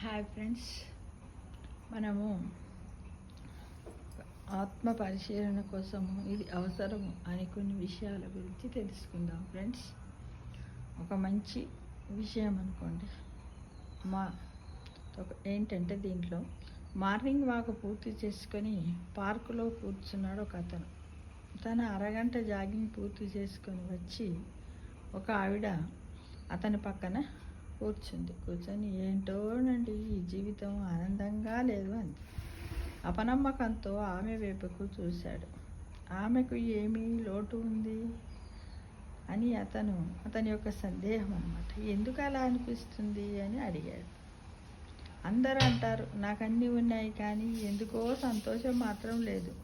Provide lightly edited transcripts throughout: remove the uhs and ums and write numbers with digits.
Hi friends, మనము ఆత్మ పరిశీలన కోసము ఇది అవసరము అని కొన్ని విషయాల గురించి తెలుసుకుందాం ఫ్రెండ్స్. ఒక మంచి విషయం అనుకోండి. ఏంటంటే దీంట్లో మార్నింగ్ వాక్ పూర్తి చేసుకొని పార్కులో కూర్చున్నాడు ఒక అతను. తన అరగంట జాగింగ్ పూర్తి చేసుకొని వచ్చి ఒక ఆవిడ అతని పక్కన కూర్చొని ఏంటోనండి ఈ జీవితం ఆనందంగా లేదు అని అపనమ్మకంతో ఆమె వైపుకు చూశాడు. ఆమెకు ఏమీ లోటు ఉంది అని అతని యొక్క సందేహం అన్నమాట. ఎందుకు అలా అనిపిస్తుంది అని అడిగాడు. అందరూ అంటారు నాకు అన్నీ ఉన్నాయి కానీ ఎందుకో సంతోషం మాత్రం లేదు.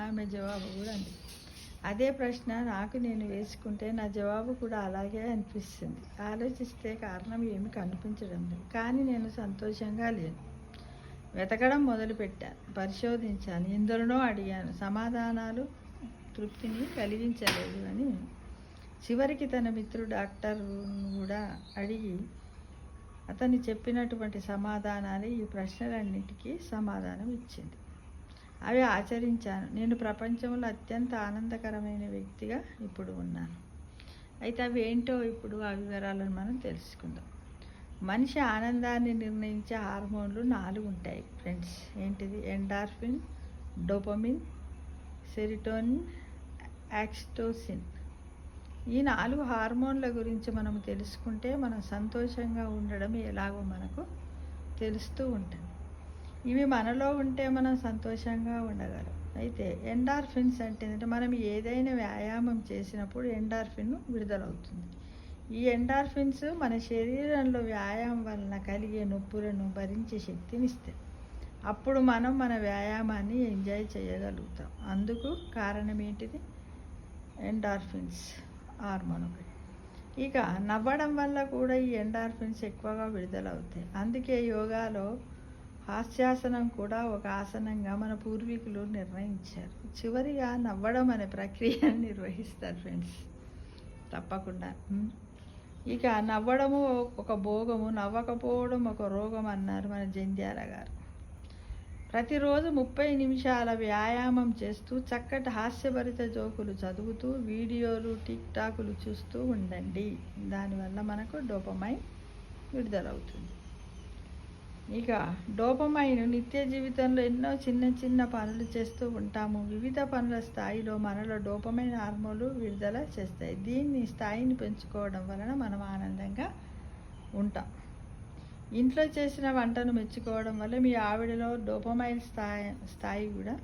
ఆమె జవాబు కూడా అంది. అదే ప్రశ్న నేను వేసుకుంటే నా జవాబు కూడా అలాగే అనిపిస్తుంది. ఆలోచిస్తే కారణం ఏమి కనిపించడం లేదు, కానీ నేను సంతోషంగా లేను. వెతకడం మొదలుపెట్టాను, పరిశోధించాను, ఎందరినో అడిగాను, సమాధానాలు తృప్తిని కలిగించలేదు అని చివరికి తన మిత్రుడు డాక్టర్ కూడా అడిగి అతను చెప్పినటువంటి సమాధానాలు ఈ ప్రశ్నలన్నిటికీ సమాధానం ఇచ్చింది. అవి ఆచరించాను. నేను ప్రపంచంలో అత్యంత ఆనందకరమైన వ్యక్తిగా ఇప్పుడు ఉన్నాను. అయితే అవి ఏంటో ఇప్పుడు ఆ వివరాలను మనం తెలుసుకుందాం. మనిషి ఆనందాన్ని నిర్ణయించే హార్మోన్లు 4 ఉంటాయి ఫ్రెండ్స్. ఏంటిది? Endorphin, dopamine, serotonin, oxytocin. ఈ 4 హార్మోన్ల గురించి మనం తెలుసుకుంటే మనం సంతోషంగా ఉండడం ఎలాగో మనకు తెలుస్తూ ఉంటుంది. ఇవి మనలో ఉంటే మనం సంతోషంగా ఉండగలం. అయితే ఎండార్ఫిన్స్ అంటే మనం ఏదైనా వ్యాయామం చేసినప్పుడు ఎండార్ఫిన్ విడుదలవుతుంది. ఈ ఎండార్ఫిన్స్ మన శరీరంలో వ్యాయామం వలన కలిగే నొప్పులను భరించే శక్తిని ఇస్తాయి. అప్పుడు మనం మన వ్యాయామాన్ని ఎంజాయ్ చేయగలుగుతాం. అందుకు కారణం ఏంటిది? Endorphins hormone. ఇక నవ్వడం వల్ల కూడా ఈ ఎండార్ఫిన్స్ ఎక్కువగా విడుదలవుతాయి. అందుకే యోగాలో హాస్యాసనం కూడా ఒక ఆసనంగా మన పూర్వీకులు నిర్ణయించారు. చివరిగా నవ్వడం అనే ప్రక్రియను నిర్వహిస్తారు ఫ్రెండ్స్, తప్పకుండా. ఇక నవ్వడము ఒక భోగము, నవ్వకపోవడం ఒక రోగం అన్నారు మన జంధ్యాల గారు. ప్రతిరోజు 30 నిమిషాల వ్యాయామం చేస్తూ చక్కటి హాస్యభరిత జోకులు చదువుతూ వీడియోలు టిక్టాకులు చూస్తూ ఉండండి. దానివల్ల మనకు డోపమైన్ విడుదలవుతుంది. ఇక డోపమైన్ నిత్య జీవితంలో ఎన్నో చిన్న పనులు చేస్తూ ఉంటాము. వివిధ పనుల స్థాయిలో మనలో డోపమైన్ హార్మోన్లు విడుదల చేస్తాయి. దీన్ని స్థాయిని పెంచుకోవడం వలన మనం ఆనందంగా ఉంటాం. ఇంట్లో చేసిన వంటను మెచ్చుకోవడం వల్ల మీ ఆవిడలో డోపమైన్ స్థాయి కూడా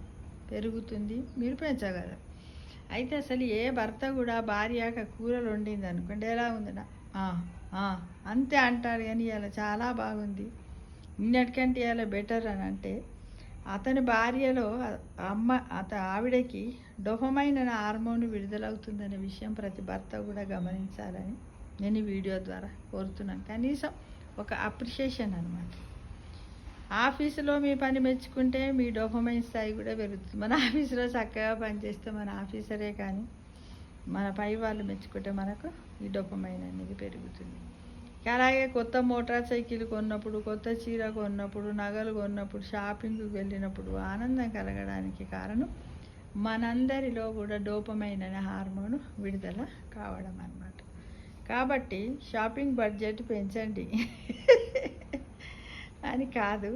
పెరుగుతుంది, మీరు పెంచగలరు. అయితే అసలు ఏ భర్త కూడా భార్యక కూరలు వండింది అనుకోండి, ఎలా ఉందినా అంతే అంటారు, కానీ ఇలా చాలా బాగుంది, నిన్నటికంటే ఇలా బెటర్ అని అంటే అతని భార్యలో ఆవిడకి డోపమైన్ అనే హార్మోన్ విడుదలవుతుందనే విషయం ప్రతి భర్త కూడా గమనించాలని నేను ఈ వీడియో ద్వారా కోరుతున్నాను. కనీసం ఒక అప్రిషియేషన్ అనమాట. ఆఫీసులో మీ పని మెచ్చుకుంటే మీ డోపమైన్ స్థాయి కూడా పెరుగుతుంది. మన ఆఫీసులో చక్కగా పనిచేస్తే మన ఆఫీసరే కానీ మన పై వాళ్ళు మెచ్చుకుంటే మనకు ఈ డోపమైన్ అనేది పెరుగుతుంది. అలాగే కొత్త మోటార్ సైకిల్ కొన్నప్పుడు, కొత్త చీర కొన్నప్పుడు, నగలు కొన్నప్పుడు, షాపింగ్కి వెళ్ళినప్పుడు ఆనందం కలగడానికి కారణం మనందరిలో కూడా డోపమైన్ అనే హార్మోన్ విడుదల కావడం అన్నమాట. కాబట్టి షాపింగ్ బడ్జెట్ పెంచండి అని కాదు,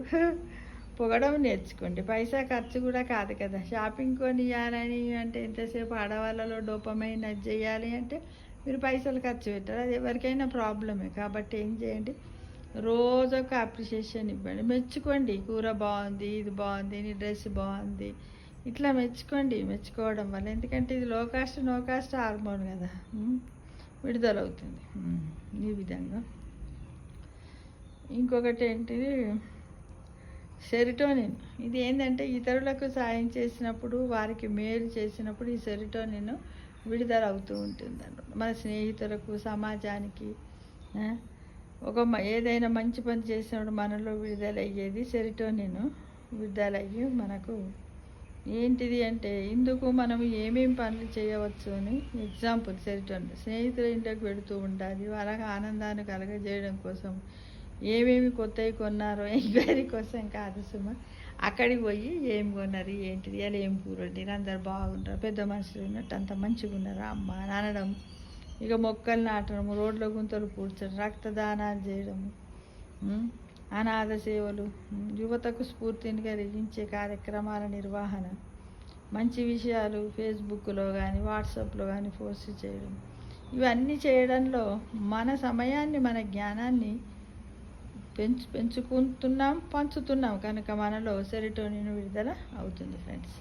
పొగడం నేర్చుకోండి. పైసా ఖర్చు కూడా కాదు కదా. షాపింగ్ కొనియాలని అంటే ఎంతసేపు ఆడవాళ్ళలో డోపమైన్ అది చేయాలి అంటే మీరు పైసలు ఖర్చు పెట్టారు, అది ఎవరికైనా ప్రాబ్లమే. కాబట్టి ఏం చేయండి, రోజొక అప్రిషియేషన్ ఇవ్వండి, మెచ్చుకోండి. కూర బాగుంది, ఇది బాగుంది, నీ డ్రెస్ బాగుంది, ఇట్లా మెచ్చుకోండి. మెచ్చుకోవడం వల్ల, ఎందుకంటే ఇది నో కాస్ట్ హార్మోన్ కదా, విడుదలవుతుంది ఈ విధంగా. ఇంకొకటి ఏంటిది? సెరిటోనిన్. ఇది ఏంటంటే ఇతరులకు సాయం చేసినప్పుడు, వారికి మేలు చేసినప్పుడు ఈ సెరిటోనిన్ విడుదల అవుతూ ఉంటుంది అన్నమాట. మన స్నేహితులకు, సమాజానికి ఏదైనా మంచి పని చేసినప్పుడు మనలో విడుదలయ్యేది సెరిటోనిన్. విడుదలయ్యి మనకు ఏంటిది అంటే ఇందుకు మనం ఏమేమి పనులు చేయవచ్చు అని ఎగ్జాంపుల్ సెరిటోనిన్. స్నేహితుల ఇంటికి వెళుతూ ఉండాలి, వాళ్ళకి ఆనందాన్ని కలగజేయడం కోసం ఏమేమి కొత్తవి కొన్నారో ఎంక్వైరీ కోసం కాదు సుమ. అక్కడికి పోయి ఏం కొన్నారు, ఏంటిది, అలా ఏం కూర వండిరు, అందరు బాగుంటారు, పెద్ద మనుషులు ఉన్నట్టు అంత మంచిగా ఉన్నారు అమ్మ అని అనడం. ఇక మొక్కలు నాటడం, రోడ్ల గుంతలు పూడ్చడం, రక్తదానాలు చేయడము, అనాథ సేవలు, యువతకు స్ఫూర్తిని కలిగించే కార్యక్రమాల నిర్వహణ, మంచి విషయాలు ఫేస్బుక్లో కానీ వాట్సాప్లో కానీ పోస్ట్ చేయడం, ఇవన్నీ చేయడంలో మన సమయాన్ని మన జ్ఞానాన్ని పెంచుకుంటున్నాం, పంచుతున్నాం కనుక మనలో సెరోటోనిన్ విడుదల అవుతుంది ఫ్రెండ్స్.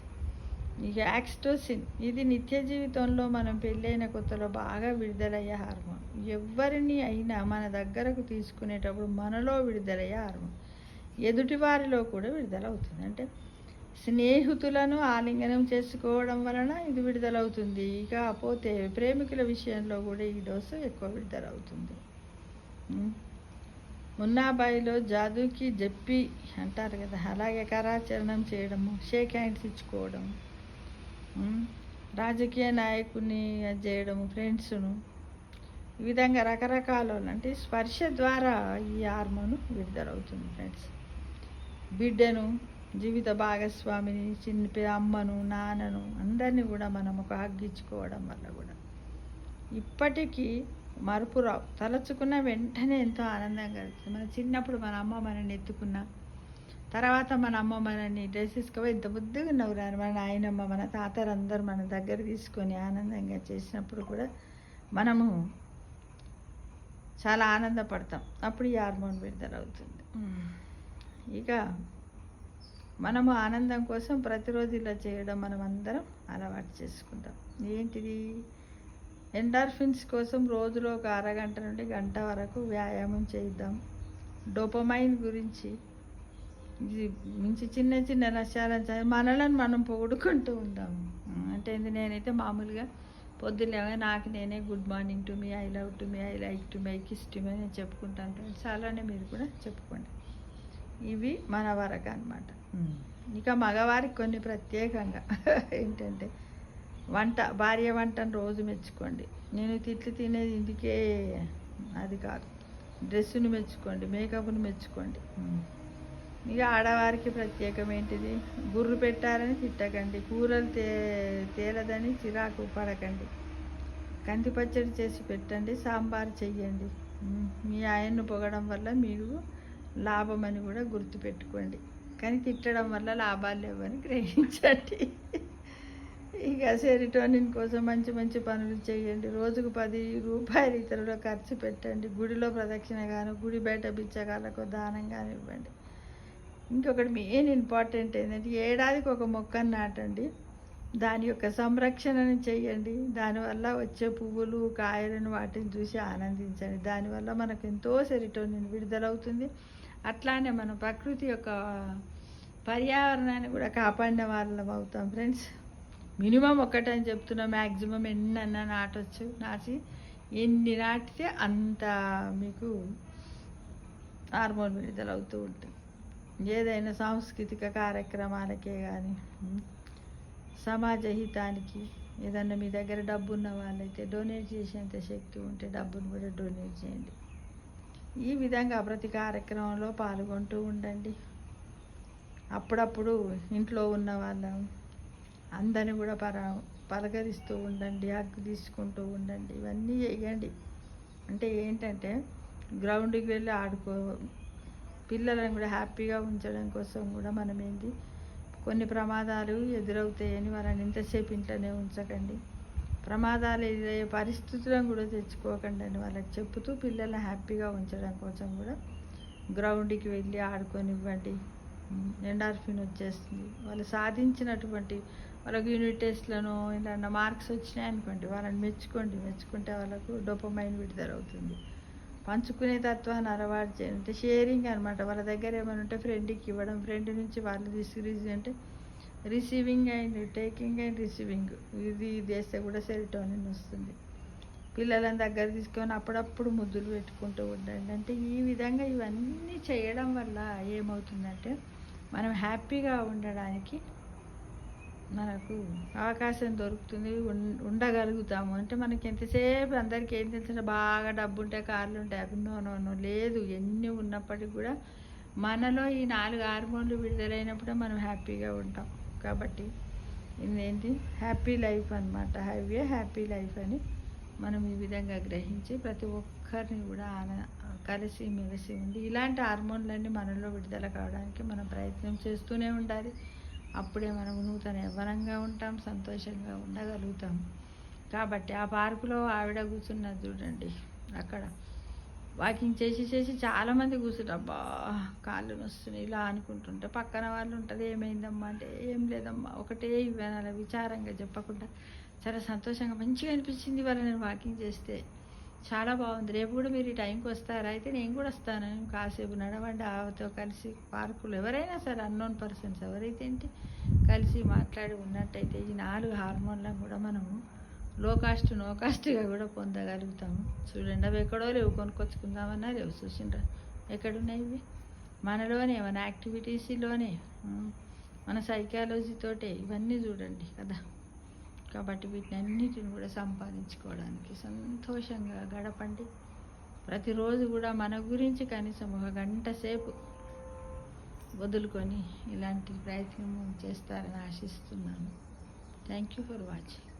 ఇక ఆక్సిటోసిన్, ఇది నిత్య జీవితంలో మనం పెళ్ళైన కొత్తలో బాగా విడుదలయ్యే హార్మోన్. ఎవరిని అయినా మన దగ్గరకు తీసుకునేటప్పుడు మనలో విడుదలయ్యే హార్మోన్ ఎదుటి వారిలో కూడా విడుదల అవుతుంది. అంటే స్నేహితులను ఆలింగనం చేసుకోవడం వలన ఇది విడుదలవుతుంది. ఇకపోతే ప్రేమికుల విషయంలో కూడా ఈ డోసు ఎక్కువ విడుదలవుతుంది. మున్నాబాయిలో జాదూకి జప్పి అంటారు కదా, అలాగే కరాచరణం చేయడము, షేక్ హ్యాండ్స్ ఇచ్చుకోవడం, రాజకీయ నాయకుని చేయడము, ఫ్రెండ్స్ను, ఈ విధంగా రకరకాల అంటే స్పర్శ ద్వారా ఈ హార్మోన్ విడుదలవుతుంది ఫ్రెండ్స్. బిడ్డను, జీవిత భాగస్వామిని, చిన్న అమ్మను, నాన్నను అందరినీ కూడా మనం ఒక హగ్గిచ్చుకోవడం వల్ల కూడా ఇప్పటికీ మరుపురావు, తలచుకున్న వెంటనే ఎంతో ఆనందంగా కలుగుతుంది. మన చిన్నప్పుడు మన అమ్మ మనల్ని ఎత్తుకున్న తర్వాత మన అమ్మ మనల్ని డ్రెస్ తీసుకోవా ఇంత ముద్దుగా ఉన్నవారు, మన నాయనమ్మ మన తాతలు అందరూ మన దగ్గర తీసుకొని ఆనందంగా చేసినప్పుడు కూడా మనము చాలా ఆనందపడతాం. అప్పుడు ఈ హార్మోన్ విడుదలవుతుంది. ఇక మనము ఆనందం కోసం ప్రతిరోజు ఇలా చేయడం మనం అందరం అలవాటు చేసుకుంటాం. ఏంటిది, ఎండార్ఫిన్స్ కోసం రోజులో ఒక అరగంట నుండి గంట వరకు వ్యాయామం చేద్దాం. డోపమైన్ గురించి ఇది మించి చిన్న చిన్న నష్టాలను మనలను మనం పొగుడుకుంటూ ఉంటాము. అంటే నేనైతే మామూలుగా పొద్దున్నే నాకు నేనే good morning to me, I love to me, I like to me, I kiss to me నేను చెప్పుకుంటాను ఫ్రెండ్స్. అలానే మీరు కూడా చెప్పుకోండి. ఇవి మన వరకు అనమాట. ఇక మగవారికి కొన్ని ప్రత్యేకంగా ఏంటంటే భార్య వంటను రోజు మెచ్చుకోండి. నేను తిట్లు తినేది ఇందుకే అది కాదు, డ్రెస్సును మెచ్చుకోండి, మేకప్ను మెచ్చుకోండి. ఇక ఆడవారికి ప్రత్యేకం ఏంటిది, గుర్రు పెట్టారని తిట్టకండి, కూరలు తేలదని చిరాకు పడకండి, కంది పచ్చడి చేసి పెట్టండి, సాంబార్ చెయ్యండి. మీ ఆయన్ను పొగడం వల్ల మీరు లాభమని కూడా గుర్తుపెట్టుకోండి, కానీ తిట్టడం వల్ల లాభాలు లేవని గ్రహించండి. ఇక సెరోటోనిన్ కోసం మంచి మంచి పనులు చేయండి. రోజుకు 10 రూపాయలు ఇతరులకు ఖర్చు పెట్టండి. గుడిలో ప్రదక్షిణ గాను, గుడి బయట బిచ్చగాళ్ళకు దానంగాను ఇవ్వండి. ఇంకొకటి మెయిన్ ఇంపార్టెంట్ ఏంటంటే ఏడాదికి ఒక మొక్కను నాటండి, దాని యొక్క సంరక్షణను చేయండి. దానివల్ల వచ్చే పువ్వులు కాయలను వాటిని చూసి ఆనందించండి. దానివల్ల మనకు ఎంతో సెరోటోనిన్ విడుదలవుతుంది. అట్లానే మన ప్రకృతి యొక్క పర్యావరణాన్ని కూడా కాపాడిన వాళ్ళం అవుతాం ఫ్రెండ్స్. మినిమం ఒకటని చెప్తున్నా, మ్యాక్సిమం ఎన్నన్నా నాటొచ్చు. నాటి ఎన్ని నాటితే అంత మీకు హార్మోన్ విడుదలవుతూ ఉంటుంది. ఏదైనా సాంస్కృతిక కార్యక్రమాలకే కానీ, సమాజ హితానికి ఏదన్నా మీ దగ్గర డబ్బు ఉన్న వాళ్ళైతే డొనేట్ చేసేంత శక్తి ఉంటే డబ్బును కూడా డొనేట్ చేయండి. ఈ విధంగా ప్రతి కార్యక్రమంలో పాల్గొంటూ ఉండండి. అప్పుడప్పుడు ఇంట్లో ఉన్న వాళ్ళ అందరిని కూడా పలకరిస్తూ ఉండండి, హక్కు తీసుకుంటూ ఉండండి. ఇవన్నీ చేయండి. అంటే ఏంటంటే గ్రౌండ్కి వెళ్ళి పిల్లలను కూడా హ్యాపీగా ఉంచడం కోసం కూడా మనం కొన్ని ప్రమాదాలు ఎదురవుతాయని వాళ్ళని ఎంతసేపు ఇంట్లోనే ఉంచకండి, ప్రమాదాలు ఎదురయ్యే పరిస్థితులను కూడా తెచ్చుకోకండి అని వాళ్ళకి చెప్పుతూ పిల్లల్ని హ్యాపీగా ఉంచడం కోసం కూడా గ్రౌండ్కి వెళ్ళి ఆడుకొనివ్వండి. ఎండార్ఫిన్ వచ్చేస్తుంది. వాళ్ళు సాధించినటువంటి వాళ్ళకు యూనిట్ టెస్ట్లను ఇలా మార్క్స్ వచ్చినాయి అనుకోండి, వాళ్ళని మెచ్చుకుంటే వాళ్ళకు డోపమైన్ విడుదలవుతుంది. పంచుకునే తత్వాన్ని అలవాటు చేయండి. అంటే షేరింగ్ అనమాట. వాళ్ళ దగ్గర ఏమైనా ఉంటే ఫ్రెండ్కి ఇవ్వడం, ఫ్రెండ్ నుంచి వాళ్ళు అంటే receiving and taking and receiving, ఇది చేస్తే కూడా సెరోటోనిన్ వస్తుంది. పిల్లలను దగ్గర తీసుకొని అప్పుడప్పుడు ముద్దులు పెట్టుకుంటూ ఉండండి. అంటే ఈ విధంగా ఇవన్నీ చేయడం వల్ల ఏమవుతుందంటే మనం హ్యాపీగా ఉండడానికి మనకు అవకాశం దొరుకుతుంది, ఉండగలుగుతాము. అంటే మనకి ఎంతసేపు అందరికీ ఏం తెలిసిన బాగా డబ్బు ఉంటే కార్లు ఉంటాయి, అవి నో లేదు. ఎన్ని ఉన్నప్పటికీ కూడా మనలో ఈ 4 హార్మోన్లు విడుదలైనప్పుడే మనం హ్యాపీగా ఉంటాం. కాబట్టి ఇదేంటి హ్యాపీ లైఫ్ అనమాట. హ్యాపీ లైఫ్ అని మనం ఈ విధంగా గ్రహించి ప్రతి ఒక్కరిని కూడా కలిసి మెలిసి ఉండి ఇలాంటి హార్మోన్లన్నీ మనలో విడుదల కావడానికి మనం ప్రయత్నం చేస్తూనే ఉండాలి. అప్పుడే మనం నూతన యవ్వనంగా ఉంటాం, సంతోషంగా ఉండగలుగుతాం. కాబట్టి ఆ పార్కులో ఆవిడ కూర్చున్నది చూడండి, అక్కడ వాకింగ్ చేసి చాలామంది కూర్చుంటారు. అబ్బా కాళ్ళు నొస్తున్నాయి ఇలా అనుకుంటుంటే పక్కన వాళ్ళు ఉంటుంది, ఏమైందమ్మా అంటే ఏం లేదమ్మా ఒకటే ఇవ్వను, అలా విచారంగా చెప్పకుండా చాలా సంతోషంగా మంచిగా అనిపించింది ఇవాళ నేను వాకింగ్ చేస్తే, చాలా బాగుంది, రేపు కూడా మీరు ఈ టైంకి వస్తారా, అయితే నేను కూడా వస్తాను, కాసేపు నడవండి ఆవిడతో కలిసి పార్కులో. ఎవరైనా సరే అన్నోన్ పర్సన్స్ ఎవరైతే ఏంటి కలిసి మాట్లాడి ఉన్నట్టయితే ఈ 4 హార్మోన్లను కూడా మనము నో కాస్ట్గా కూడా పొందగలుగుతాము. చూడండి అవి ఎక్కడో లేవు, కొనుక్కొచ్చుకుందామన్నా లేవు. చూసిండ్రా ఎక్కడున్నాయి ఇవి? మనలోనే, మన యాక్టివిటీస్లోనే, మన సైకాలజీతోటే ఇవన్నీ చూడండి కదా. కాబట్టి వీటిని అన్నిటిని కూడా సంపాదించుకోవడానికి సంతోషంగా గడపండి. ప్రతిరోజు కూడా మన గురించి కనీసం 1 గంట సేపు వదులుకొని ఇలాంటి ప్రయత్నం చేస్తారని ఆశిస్తున్నాను. Thank you for watching.